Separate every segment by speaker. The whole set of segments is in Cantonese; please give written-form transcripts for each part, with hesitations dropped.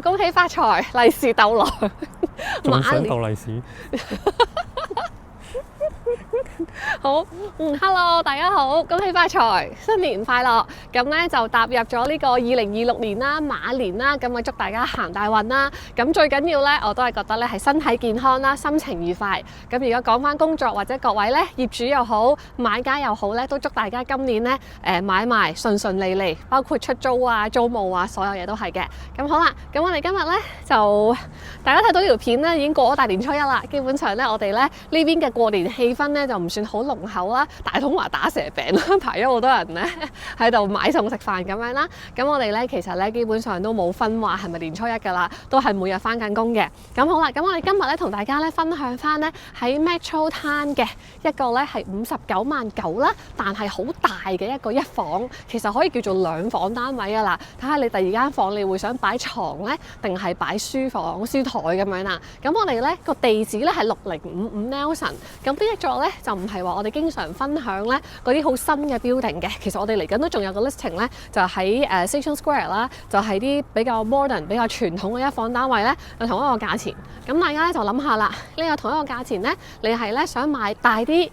Speaker 1: 恭喜發財，利是逗來，
Speaker 2: 仲想逗利是？
Speaker 1: 好，Hello， 大家好，恭喜發財，新年快樂！咁咧就踏入咗呢個2026年啦，馬年啦，咁啊祝大家行大運啦！咁最緊要咧，我都係覺得咧係身體健康啦，心情愉快。咁如果講翻工作或者各位咧，業主又好，買家又好咧，都祝大家今年咧買賣順順利利，包括出租啊、租務啊，所有嘢都係嘅。咁好啦，咁我哋今日咧就大家睇到呢條片咧，已經過咗大年初一啦。基本上咧，我哋咧呢邊嘅過年氣氛咧就唔算好濃厚啦，大統華打蛇餅啦，排咗好多人咧喺度買餸食飯咁樣啦。咁我哋咧其實咧基本上都冇分話係咪年初一㗎啦，都係每日返緊工嘅。咁好啦，咁我哋今日咧同大家咧分享翻咧喺 Metro Town 嘅一個咧係59.9萬啦，但係好大嘅一個一房，其實可以叫做兩房單位㗎啦。睇下你第二間房你會想擺床咧，定係擺書房書台咁樣啦。咁我哋咧個地址咧係6055 Nelson。咁呢一座咧就唔係話我哋經常分享咧嗰啲好新嘅 building 嘅，其實我哋嚟緊都仲有個 listing 咧，就喺Station Square 啦，就係啲比較 modern、比較傳統嘅一房單位咧，就同一個價錢。咁大家咧就諗下啦，呢個同一個價錢咧，你係咧想買大啲？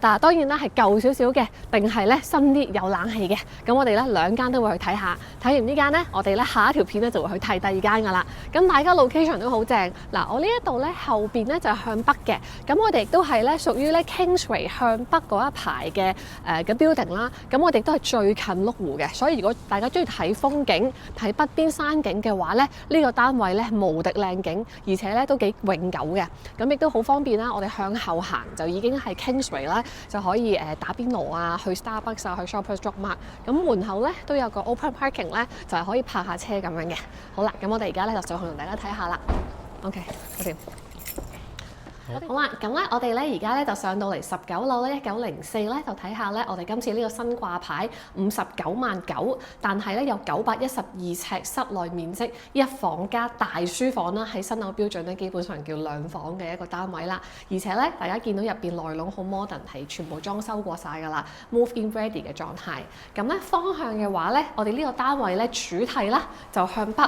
Speaker 1: 但係當然啦，係舊少少嘅，定係咧新啲有冷氣嘅。咁我哋咧兩間都會去睇下。睇完呢間咧，我哋咧下一條片咧就會去睇第二間噶啦。咁大家 location 都好正。嗱，我呢一度咧後邊咧就係向北嘅。咁我哋亦都係咧屬於咧 Kingsway 向北嗰一排嘅嘅 building 啦。咁我哋都係最近麓湖嘅。所以如果大家中意睇風景、睇北邊山景嘅話咧，呢個單位咧無敵靚景，而且咧都幾永久嘅。咁亦都好方便啦。我哋向後行就已經係啦，就可以打邊爐啊，去 Starbucks 啊，去 Shoppers Drug Mart。咁門口咧都有個 open parking 咧，就係可以泊下車咁樣嘅。好啦，咁我哋而家咧就上去同大家睇下啦。OK， 好掂。好啦，咁咧我哋咧而家咧就上到嚟19樓咧1904咧，就睇下咧我哋今次呢個新掛牌59.9萬，但係咧有912尺室內面積，一房加大書房啦，喺新樓標準咧基本上叫兩房嘅一個單位啦。而且咧大家見到入邊內籠好 modern， 係全部裝修過晒㗎啦 ，move in ready 嘅狀態。咁咧方向嘅話咧，我哋呢個單位咧主體啦就向北。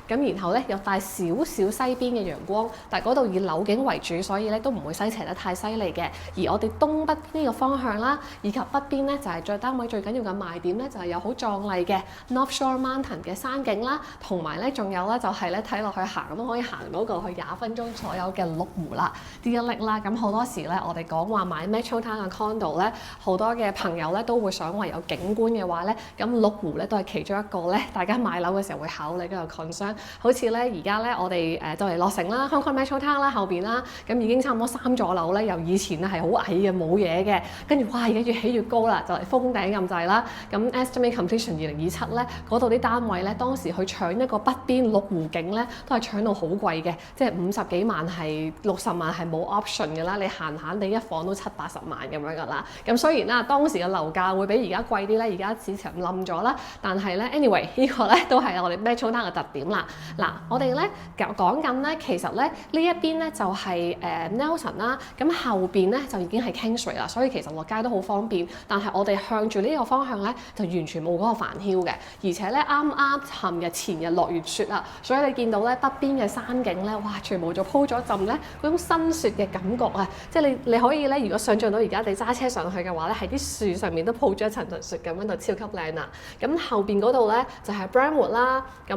Speaker 1: 咁然後咧又帶少少西邊嘅陽光，但係嗰度以樓景為主，所以咧都唔會西斜得太犀利嘅。而我哋東北呢個方向啦，以及北邊咧就係最單位最緊要嘅賣點咧，就係有好壯麗嘅 North Shore Mountain 嘅山景啦，同埋咧仲有咧就係咧睇落去行都可以行到過去20分鐘左右嘅麓湖啦，啲一粒啦。咁好多時咧我哋講話買 Metro Town 嘅 condo 咧，好多嘅朋友咧都會想話有景觀嘅話咧，咁麓湖咧都係其中一個咧，大家買樓嘅時候會考慮嘅 concern。好似咧而家咧我哋就嚟落成啦 Hong Kong Metro Town 啦後邊啦，咁已經差唔多3座樓咧，由以前咧係好矮嘅冇嘢嘅，跟住哇而家越起越高啦，就嚟封頂咁滯啦。咁 estimate completion 2027咧，嗰度啲單位咧當時去搶一個北邊麓湖景咧，都係搶到好貴嘅，即係50幾萬係60萬係冇 option 嘅啦，你閒閒地一房都70-80萬咁樣㗎啦。咁雖然啦當時嘅樓價會比而家貴啲咧，而家市場冧咗啦，但係咧 anyway 呢個咧都係我哋 Metro Town 嘅特點啦。嗱，我哋咧講緊咧，其實咧呢一邊咧就係Nelson 啦，咁後邊咧就已經係 Kingsway 啦，所以其實落街都好方便。但係我哋向住呢個方向咧，就完全冇嗰個煩囂嘅，而且咧啱啱前日落完雪啦，所以你見到咧北邊嘅山景咧，哇，全部就鋪咗浸咧嗰種新雪嘅感覺啊！即係你可以咧，如果想像到而家你揸車上去嘅話咧，喺啲樹上面都鋪咗一層層雪咁樣，就超級靚啦。咁後邊嗰度咧就係 Brentwood 啦，咁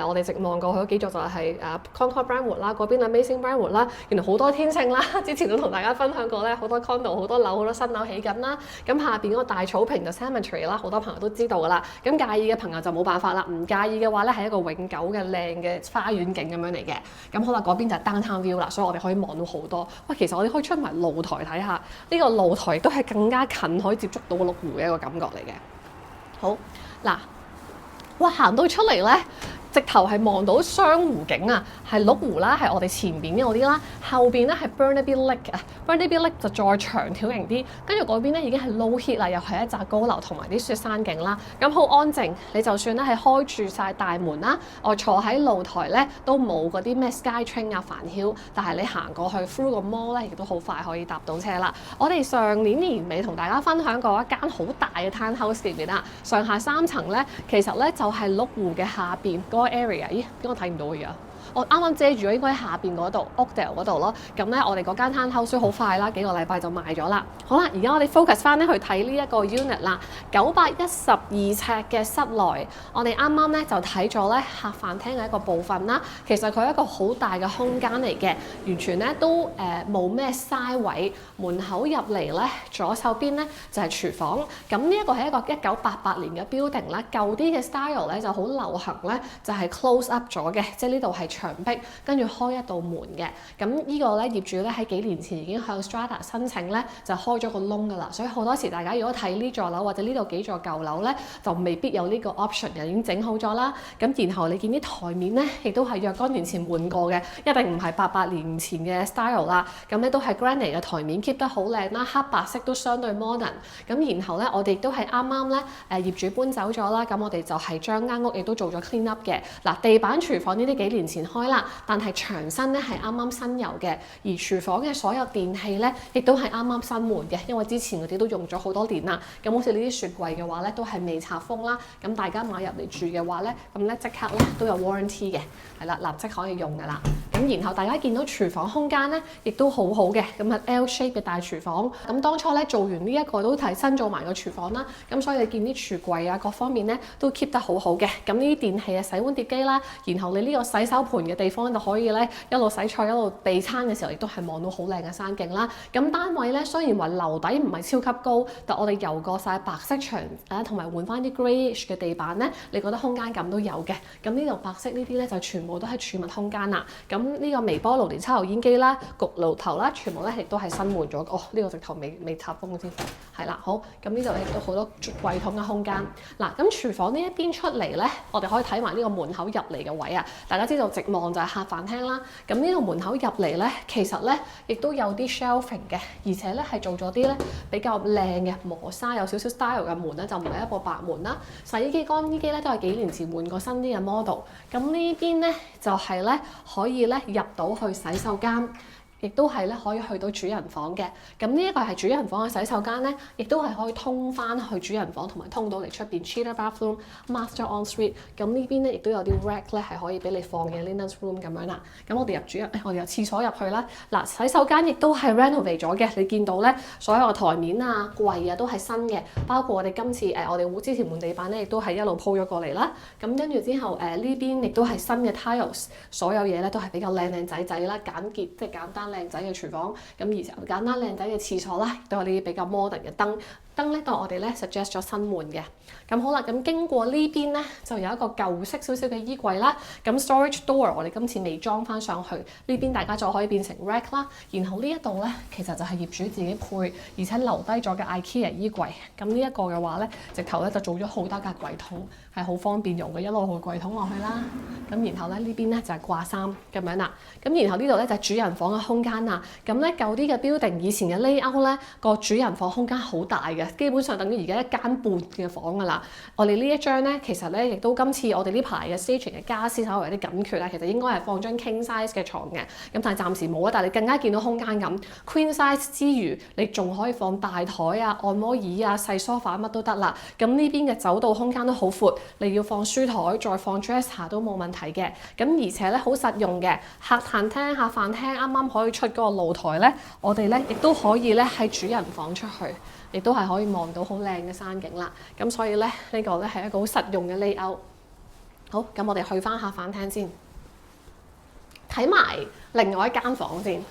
Speaker 1: 我哋直望過去嗰幾座就係Concord Brentwood 啦，嗰邊 Amazing Brentwood 啦，原來好多天秤啦，之前都同大家分享過咧，好多 condo 好多樓好多新樓起緊啦。咁下邊嗰個大草坪就 Cemetery 啦，好多朋友都知道㗎啦。咁介意嘅朋友就冇辦法啦，唔介意嘅話咧係一個永久嘅靚嘅花園景咁樣嚟嘅。咁好啦，嗰邊就係 Downtown View 啦，所以我哋可以望到好多。喂，其實我哋可以出埋露台睇下，呢個露台都係更加近可以接觸到個麓湖嘅一個感覺嚟嘅。好嗱，哇，行到出嚟咧〜直頭係望到雙湖景啊，係麓湖啦，係我哋前邊嗰啲啦，後邊咧係 Burnaby Lake 啊 ，Burnaby Lake 就再長條型啲，跟住嗰邊咧已經係 low heat 啦，又係一紮高樓同埋啲雪山景啦，咁好安靜。你就算咧係開住晒大門啦，我坐喺露台咧都冇嗰啲咩 Skytrain 啊煩囂，但係你行過去 through 個 mall 咧，亦都好快可以搭到車啦。我哋上年年尾同大家分享過一間好大嘅 townhouse 入面啦，上下3層咧，其實咧就係麓湖嘅下邊。個 area，咦？點解我睇唔到嘅而家？我啱啱遮住咗，應該喺下邊嗰度 Oakdale 嗰度咯。咁咧，我哋嗰間townhouse好快啦，幾個禮拜就賣咗啦。好啦，而家我哋 focus 翻咧去睇呢一個 unit 啦，912尺嘅室內，我哋啱啱咧就睇咗咧客飯廳嘅一個部分啦。其實佢係一個好大嘅空間嚟嘅，完全咧都冇咩嘥位。門口入嚟咧，左手邊咧就係廚房。咁呢一個係一個1988年嘅 building 啦，舊啲嘅 style 咧就好流行咧，就係 close up 咗嘅，即係呢度係牆壁，跟住開一道門嘅。咁呢個咧業主咧喺幾年前已經向 Strata 申請咧，就開咗個窿噶啦。所以好多時大家如果睇呢座樓或者呢度幾座舊樓咧，就未必有呢個 option 嘅，已經整好咗啦。咁然後你見啲台面咧，亦都係若干年前換過嘅，一定唔係88年前嘅 style 啦。咁咧都係 granite 嘅台面 keep 得好靚啦，黑白色都相對 modern。咁然後咧，我哋亦都係啱啱咧業主搬走咗啦，咁我哋就係將間屋亦都做咗 clean up 嘅。嗱，地板廚房呢啲幾年前開啦，但係牆身咧係啱啱新油嘅，而廚房嘅所有電器咧亦都係啱啱新換嘅，因為之前嗰啲都用咗好多年啦。咁好似呢啲雪櫃嘅話咧，都係未拆封啦。咁大家買入嚟住嘅話咧，咁咧即刻咧都有 warranty 嘅，係啦，立即可以用噶啦。咁然後大家見到廚房空間咧，亦都好好嘅，咁係 L shape 嘅大廚房。咁當初咧做完呢一個都提新做埋個廚房啦，咁所以你見啲櫥櫃啊各方面咧都 keep 得好好嘅。咁呢啲電器啊、洗碗碟機啦，然後你呢個洗手盤嘅地方就可以咧一路洗菜一路備餐嘅時候，亦都係望到好靚嘅山景啦。咁單位咧雖然話樓底唔係超級高，但我哋油過晒白色牆啊，同埋換翻啲 greyish 嘅地板咧，你覺得空間感都有嘅。咁呢度白色呢啲咧就全部都係儲物空間啦。咁呢個微波爐連抽油煙機啦、焗爐頭啦，全部咧亦都係新換咗。哦，呢個直頭未插封先，係啦，好。咁呢度亦都好多櫃桶嘅空間。嗱，咁廚房呢一邊出嚟咧，我哋可以睇埋呢個門口入嚟嘅位啊。大家知道直望就係客飯廳啦。咁呢個門口入嚟咧，其實咧亦都有啲 shelving 嘅，而且咧係做咗啲咧比較靚嘅磨砂，有少少 style 嘅門咧，就唔係一個白門啦。洗衣機、乾衣機咧都係幾年前換過新啲嘅 model。咁呢邊咧就係咧可以咧入到去洗手間。亦都係咧可以去到主人房嘅，咁呢一個係主人房嘅洗手間咧，亦都係可以通翻去主人房，同埋通到嚟出邊 Cheater bathroom master en suite。咁呢邊咧亦都有啲 rack 咧係可以俾你放嘅 linen room 咁樣啦。咁我哋入我哋由廁所入去啦。嗱，洗手間亦都係 renovate 咗嘅，你見到咧所有嘅台面啊、櫃啊都係新嘅，包括我哋今次我哋之前換地板咧亦都係一路鋪咗過嚟啦。咁跟住之後呢邊亦都係新嘅 tiles， 所有嘢咧都係比較靚仔仔啦，簡潔即係簡單。靚仔嘅廚房，咁而且簡單靚仔嘅廁所啦，都有呢啲比較 modern 嘅燈。燈咧，當我哋咧 suggest 咗新換嘅。咁好啦，咁經過呢邊咧，就有一個舊式少少嘅衣櫃啦。咁 storage door 我哋今次未裝翻上去，呢邊大家就可以變成 rack 啦。然後呢一度咧，其實就係業主自己配，而且留低咗嘅 IKEA 衣櫃。咁呢一個嘅話咧，直頭咧就做咗好多格櫃桶，係好方便用嘅，一路個櫃桶落去啦。咁然後咧呢邊咧就係掛衫咁樣啦。咁然後呢度咧就係主人房嘅空間啦。咁咧舊啲嘅 building 以前嘅 layout 咧，個主人房空間好大嘅。基本上等於而家一間半嘅房㗎啦。我哋呢一張咧，其實咧亦都今次我哋呢排嘅 staging 嘅傢俬稍微有啲緊缺啦。其實應該係放張 king size 嘅床嘅，咁但係暫時冇啊。但係你更加見到空間感 queen size 之餘，你仲可以放大台啊、按摩椅啊、細 sofa 乜都得啦。咁呢邊嘅走道空間都好闊，你要放書台再放 dresser 都冇問題嘅。咁而且咧好實用嘅，客飯廳啱啱可以出嗰個露台咧，我哋咧亦都可以咧喺主人房出去。亦都係可以望到好靚嘅山景啦，咁所以咧呢個咧係一個好實用嘅 layout。好，咁我哋去翻客飯廳先，睇埋另外一間房先。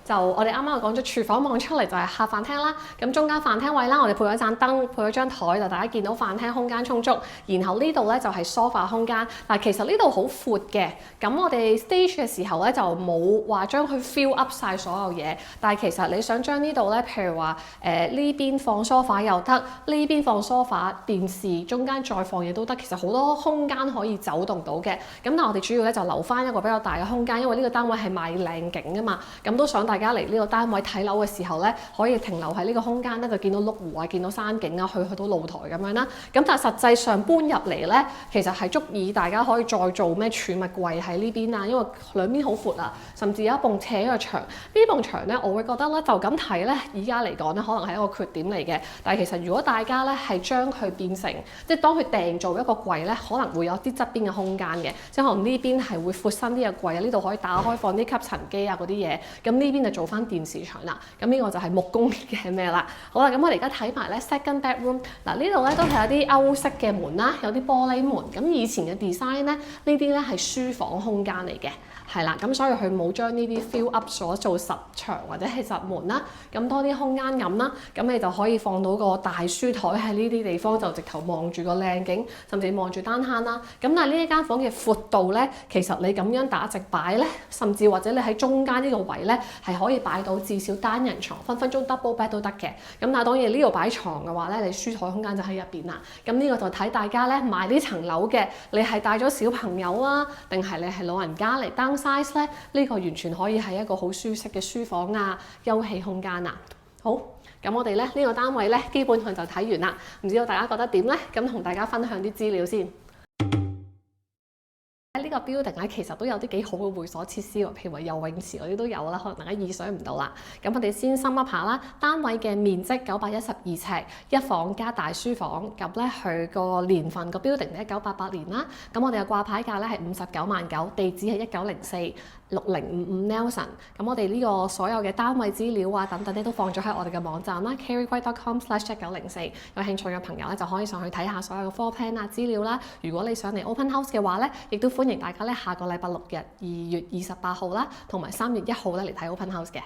Speaker 1: 就我哋啱啱講咗廚房望出嚟就係客飯廳啦，咁中間飯廳位啦，我哋配咗盞燈，配咗張台，就大家見到飯廳空間充足。然後呢度咧就係 sofa 空間，嗱其實呢度好闊嘅，咁我哋 stage 嘅時候咧就冇話將佢 fill up 晒所有嘢，但係其實你想將呢度咧，譬如話呢邊放 sofa 又得，呢邊放 sofa 電視，中間再放嘢都得，其實好多空間可以走動到嘅。咁但係我哋主要咧就留翻一個比較大嘅空間，因為呢個單位係賣靚景㗎嘛，咁都想大大家嚟呢個單位睇樓嘅時候咧，可以停留喺呢個空間咧，就見到鹿湖啊，見到山景啊，去到露台咁樣啦。咁但係實際上搬入嚟咧，其實係足以大家可以再做咩儲物櫃喺呢邊啊，因為兩邊好闊啊，甚至有一埲斜嘅牆。呢埲牆咧，我會覺得咧，就咁睇咧，而家嚟講咧，可能係一個缺點嚟嘅。但係其實如果大家咧係將佢變成，即係當佢訂做一個櫃咧，可能會有啲側邊嘅空間嘅，即係可能呢邊係會闊身啲嘅櫃啊，呢度可以打開放啲吸塵機啊嗰啲嘢。咁呢邊就做翻電視牆啦。咁呢個就係木工嘅咩啦。好啦，咁我哋而家睇埋咧 second bedroom。嗱，呢度咧都係有啲歐式嘅門啦，有啲玻璃門。咁以前嘅 design 咧，呢啲咧係書房空間嚟嘅。係啦，咁所以佢冇將呢啲 fill up 所做實牆或者係實門啦，咁多啲空間咁啦，咁你就可以放到個大書台喺呢啲地方，就直頭望住個靚景，甚至望住單坑啦。咁但係呢一間房嘅闊度咧，其實你咁樣打直擺咧，甚至或者你喺中間呢個位咧，係可以擺到至少單人床，分分鐘 double bed 都得嘅。咁但係當然呢度擺床嘅話咧，你書台空間就喺入邊啦。咁呢個就睇大家咧買呢層樓嘅，你係帶咗小朋友啊，定係你係老人家嚟size 咧，呢個完全可以係一個好舒適嘅書房啊、休憩空間啊。好，咁我哋咧呢個單位咧，基本上就睇完啦。唔知道大家覺得點咧？咁同大家分享啲資料先。呢個 building 咧，其實都有啲幾好嘅會所設施喎，譬如話游泳池嗰啲都有啦，可能大家意想唔到啦。咁我哋先深一下啦，單位嘅面積912尺，一房加大書房。咁咧佢個年份個 building 咧1988年啦。咁我哋嘅掛牌價咧係59.9萬，地址係1904 6055 Nelson。咁我哋呢個所有嘅單位資料啊等等咧都放咗喺我哋嘅網站啦 carrygway.com/1904。有興趣嘅朋友咧就可以上去睇下所有嘅 floor plan 啊資料啦。如果你上嚟 open house 嘅話咧，亦都歡迎大家咧下個禮拜6日2月28號啦，同埋3月1號咧嚟睇 open house 嘅。